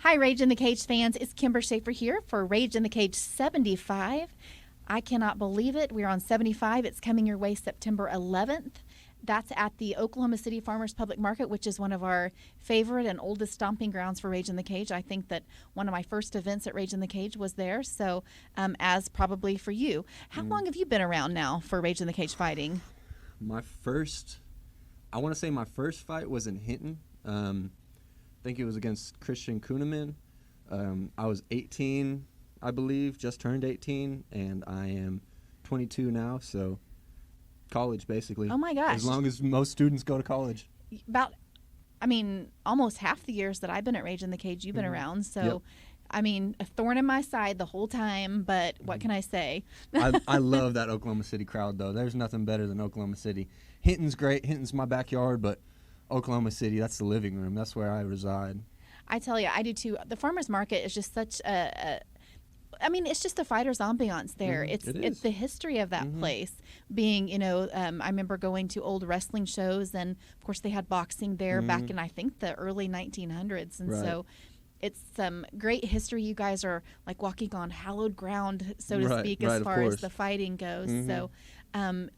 Hi, Rage in the Cage fans. It's Kimber Schaefer here for Rage in the Cage 75. I cannot believe it. We're on 75. It's coming your way September 11th. That's at the Oklahoma City Farmers Public Market, which is one of our favorite and oldest stomping grounds for Rage in the Cage. I think that one of my first events at Rage in the Cage was there, so as probably for you. How long have you been around now for Rage in the Cage fighting? I want to say my first fight was in Hinton. I think it was against Christian Kuhneman. I was 18, I believe, just turned 18, and I am 22 now, so college basically. Oh my gosh. As long as most students go to college. Almost half the years that I've been at Rage in the Cage, you've been around, so... Yep. A thorn in my side the whole time, but what can I say? I love that Oklahoma City crowd, though. There's nothing better than Oklahoma City. Hinton's great. Hinton's my backyard, but Oklahoma City, that's the living room. That's where I reside. I tell you, I do too. The farmers market is just such it's just a fighter's ambiance there. It's the history of that place. Being, I remember going to old wrestling shows, and of course they had boxing there back in, I think, the early 1900s. And so it's some great history. You guys are like walking on hallowed ground, so to speak, as far as the fighting goes. So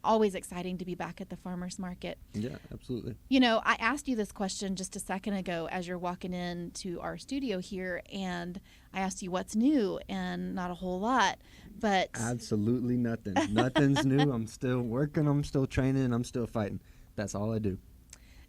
always exciting to be back at the farmers market. Yeah, absolutely. I asked you this question just a second ago as you're walking into our studio here, and I asked you what's new, and not a whole lot, but... Absolutely nothing. Nothing's new. I'm still working. I'm still training. I'm still fighting. That's all I do.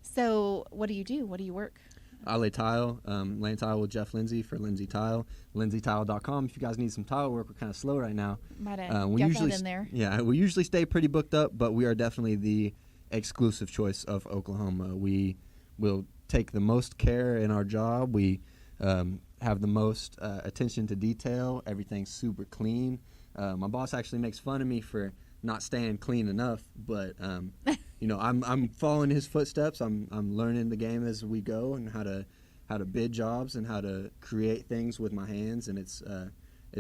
So what do you do? What do you work? I lay tile, laying tile with Jeff Lindsay for Lindsay Tile, lindsaytile.com. If you guys need some tile work, we're kind of slow right now. Might have get that in there. Yeah, we usually stay pretty booked up, but we are definitely the exclusive choice of Oklahoma. We will take the most care in our job. We have the most attention to detail. Everything's super clean. My boss actually makes fun of me for not staying clean enough, but I'm following his footsteps. I'm learning the game as we go, and how to bid jobs and how to create things with my hands, and it's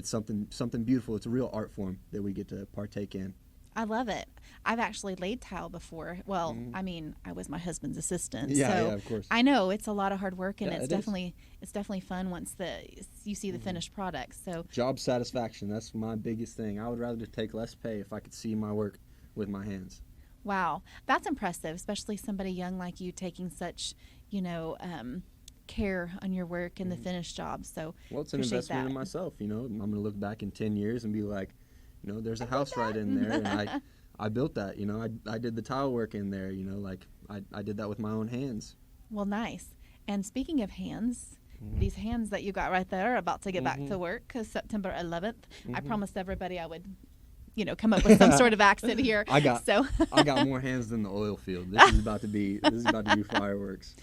something beautiful. It's a real art form that we get to partake in. I love it. I've actually laid tile before. Well, I was my husband's assistant. Yeah, so yeah, of course. I know it's a lot of hard work, and Yeah, it's definitely fun once you see the finished product. So job satisfaction, that's my biggest thing. I would rather take less pay if I could see my work with my hands. Wow, that's impressive, especially somebody young like you taking such, care on your work and the finished job. So well, it's an investment in myself. I'm going to look back in 10 years and be like, there's a house right in there, and I built that. I did the tile work in there. I did that with my own hands. Well, nice. And speaking of hands, these hands that you got right there are about to get back to work because September 11th. I promised everybody I would, come up with some sort of accent here. I got more hands than the oil field. This is about to be fireworks.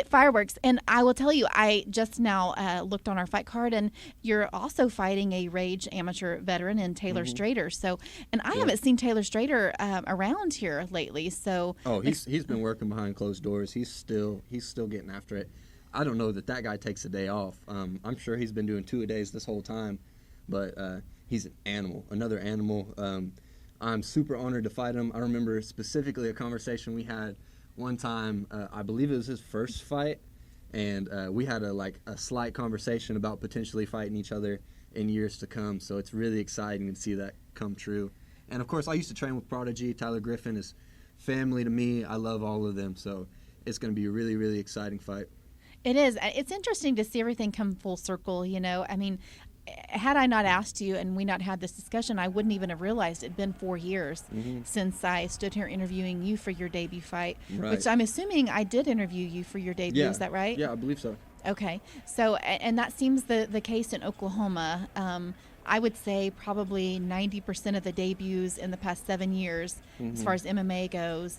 Fireworks, and I will tell you, I just now looked on our fight card, and you're also fighting a Rage amateur veteran in Taylor Strader. So, and I haven't seen Taylor Strader around here lately. So, he's been working behind closed doors. He's still getting after it. I don't know that guy takes a day off. I'm sure he's been doing 2-a-days this whole time, but he's an animal, another animal. I'm super honored to fight him. I remember specifically a conversation we had one time. I believe it was his first fight, and we had a slight conversation about potentially fighting each other in years to come. So it's really exciting to see that come true. And of course, I used to train with Prodigy. Tyler Griffin is family to me. I love all of them. So it's going to be a really, really exciting fight. It is. It's interesting to see everything come full circle. Had I not asked you and we not had this discussion, I wouldn't even have realized it'd been 4 years since I stood here interviewing you for your debut fight, which I'm assuming I did interview you for your debut. Yeah. Is that right? Yeah, I believe so. Okay. So, and that seems the case in Oklahoma. I would say probably 90% of the debuts in the past 7 years, as far as MMA goes,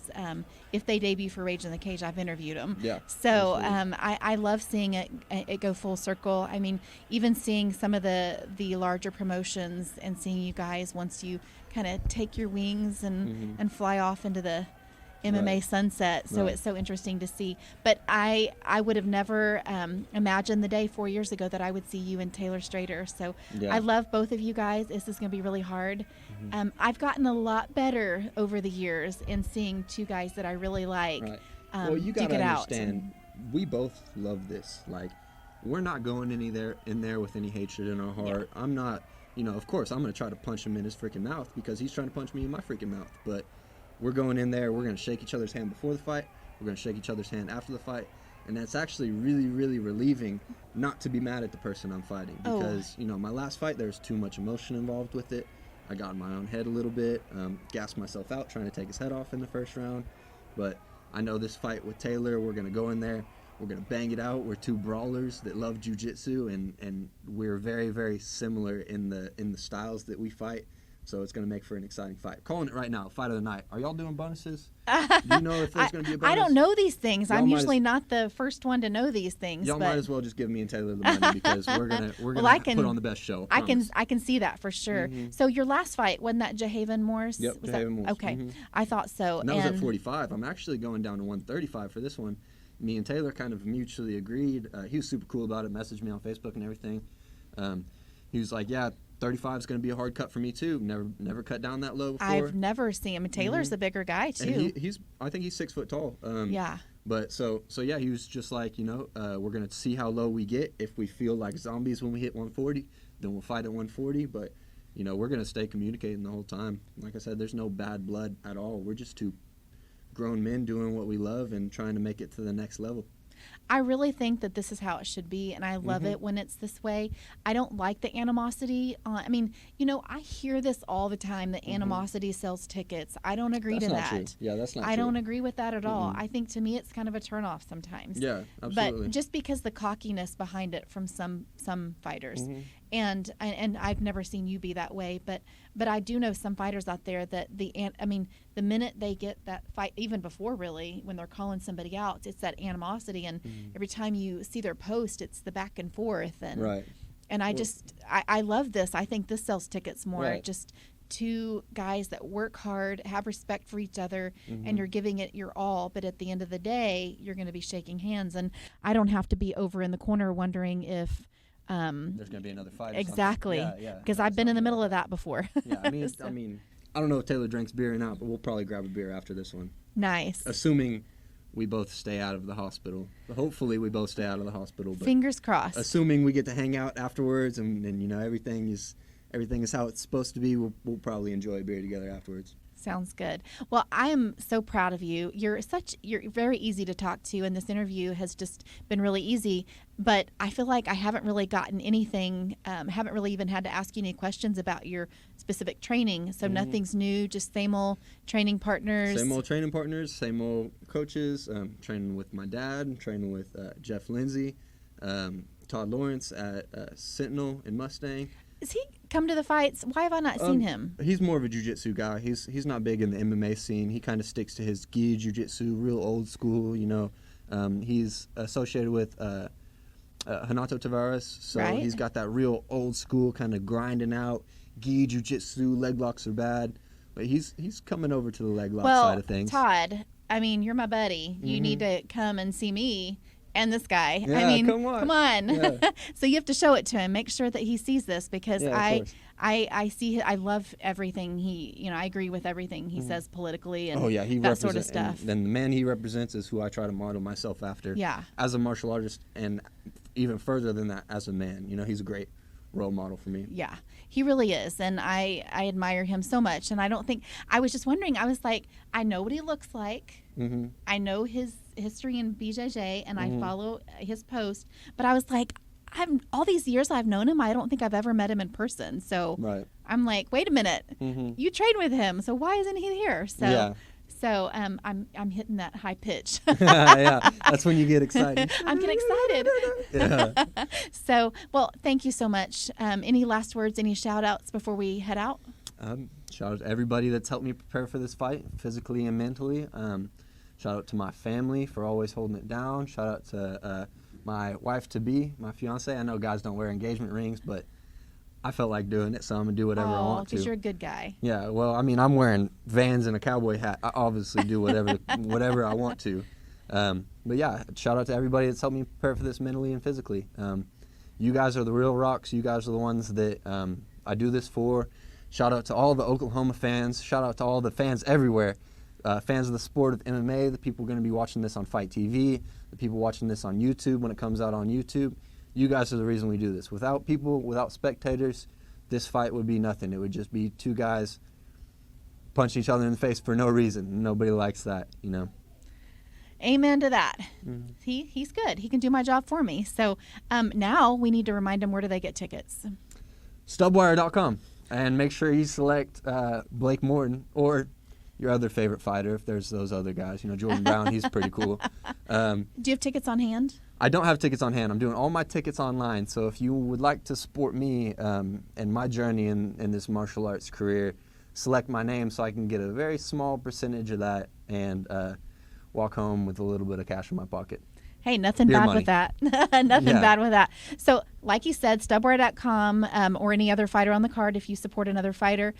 if they debut for Rage in the Cage, I've interviewed them. Yeah. So I love seeing it go full circle. I mean, even seeing some of the larger promotions and seeing you guys once you kind of take your wings and fly off into the MMA sunset. So it's so interesting to see. But I would have never imagined the day 4 years ago that I would see you and Taylor Strader. So I love both of you guys. This is going to be really hard. I've gotten a lot better over the years in seeing two guys that I really like. Well, you got to understand, we both love this. we're not going in there with any hatred in our heart. Yeah. I'm not, of course, I'm going to try to punch him in his freaking mouth because he's trying to punch me in my freaking mouth. But we're going in there, we're going to shake each other's hand before the fight, we're going to shake each other's hand after the fight. And that's actually really, really relieving not to be mad at the person I'm fighting. Because, my last fight, there's too much emotion involved with it. I got in my own head a little bit, gassed myself out trying to take his head off in the first round. But I know this fight with Taylor, we're going to go in there, we're going to bang it out. We're two brawlers that love jiu-jitsu, and we're very, very similar in the styles that we fight. So it's going to make for an exciting fight. Calling it right now, fight of the night. Are y'all doing bonuses? Do you know if there's going to be a bonus? I don't know these things. Y'all I'm usually not the first one to know these things. Y'all but might as well just give me and Taylor the money because we're gonna put on the best show. I can see that for sure. Mm-hmm. So your last fight wasn't that Jahaven Morse? Yep, Jahaven Morse. Okay, mm-hmm. I thought so. And that was at 45. I'm actually going down to 135 for this one. Me and Taylor kind of mutually agreed. He was super cool about it. Messaged me on Facebook and everything. He was like, "Yeah, 35 is going to be a hard cut for me too. Never cut down that low before." I've never seen him. Taylor's a bigger guy too. And I think he's 6 foot tall. Yeah. But so yeah, he was just like, we're going to see how low we get. If we feel like zombies when we hit 140, then we'll fight at 140. But we're going to stay communicating the whole time. Like I said, there's no bad blood at all. We're just two grown men doing what we love and trying to make it to the next level. I really think that this is how it should be, and I love it when it's this way. I don't like the animosity. I hear this all the time, that animosity sells tickets. I don't agree to that. True. Yeah, that's not true. I don't agree with that at all. I think, to me, it's kind of a turnoff sometimes. Yeah, absolutely. But just because the cockiness behind it from some fighters. And I've never seen you be that way, but I do know some fighters out there that the minute they get that fight, even before really, when they're calling somebody out, it's that animosity, and every time you see their post, it's the back and forth, and right. And I love this. I think this sells tickets more. Right. Just two guys that work hard, have respect for each other, and you're giving it your all. But at the end of the day, you're going to be shaking hands, and I don't have to be over in the corner wondering if. There's going to be another fight. Exactly. Yeah. Because I've been in the middle of that before. Yeah, I mean, I don't know if Taylor drinks beer or not, but we'll probably grab a beer after this one. Nice. Assuming we both stay out of the hospital. Hopefully we both stay out of the hospital. But fingers crossed. Assuming we get to hang out afterwards and everything is how it's supposed to be, we'll probably enjoy a beer together afterwards. Sounds good. Well, I am so proud of you. You're very easy to talk to, and this interview has just been really easy. But I feel like I haven't really gotten anything, haven't really even had to ask you any questions about your specific training. So nothing's new, just same old training partners. Same old training partners, same old coaches. Training with my dad, training with Jeff Lindsay, Todd Lawrence at Sentinel and Mustang. Does he come to the fights? Why have I not seen him? He's more of a jiu-jitsu guy. He's not big in the MMA scene. He kind of sticks to his gi jiu-jitsu, real old school, He's associated with Renato Tavares, so right. He's got that real old school kind of grinding out gi jiu-jitsu. Leg locks are bad, but he's coming over to the leg lock side of things. Todd, you're my buddy. You need to come and see me. And this guy. Yeah, come on. Yeah. So you have to show it to him. Make sure that he sees this, because I I love everything I agree with everything he says politically and he that sort of stuff. And the man he represents is who I try to model myself after. Yeah. As a martial artist, and even further than that, as a man. He's a great role model for me. Yeah, he really is, and I admire him so much. And I was just wondering, I was like, I know what he looks like. I know his history in BJJ, and I follow his post, but I was like, all these years I've known him, I don't think I've ever met him in person. So right. I'm like, wait a minute, you train with him, so why isn't he here? So yeah. So I'm hitting that high pitch. Yeah, that's when you get excited. I'm getting excited. Yeah. So, well, thank you so much. Any last words, any shout outs before we head out? Shout out to everybody that's helped me prepare for this fight, physically and mentally. Shout out to my family for always holding it down. Shout out to my wife-to-be, my fiance. I know guys don't wear engagement rings, but I felt like doing it, so I'm going to do whatever I want to. Because you're a good guy. Yeah, well, I'm wearing Vans and a cowboy hat. I obviously do whatever I want to. But yeah, shout out to everybody that's helped me prepare for this mentally and physically. You guys are the real rocks. You guys are the ones that I do this for. Shout out to all the Oklahoma fans. Shout out to all the fans everywhere. Fans of the sport of MMA, the people going to be watching this on Fight TV, the people watching this on YouTube when it comes out on YouTube. You guys are the reason we do this. Without people, without spectators, this fight would be nothing. It would just be two guys punching each other in the face for no reason. Nobody likes that, you know. Amen to that. He's good. He can do my job for me. So now we need to remind him, where do they get tickets? Stubwire.com. And make sure you select Blake Morton or your other favorite fighter, if there's those other guys. You know, Jordan Brown, he's pretty cool. Do you have tickets on hand? I don't have tickets on hand. I'm doing all my tickets online. So if you would like to support me and my journey in this martial arts career, select my name so I can get a very small percentage of that and walk home with a little bit of cash in my pocket. Hey, nothing Beer bad money. with that. Nothing bad with that. So, like you said, stubwire.com or any other fighter on the card if you support another fighter.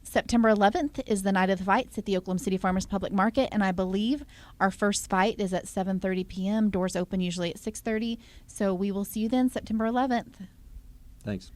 September 11th is the night of the fights at the Oklahoma City Farmers Public Market, and I believe our first fight is at 7:30 p.m. Doors open usually at 6:30. So we will see you then, September 11th. Thanks.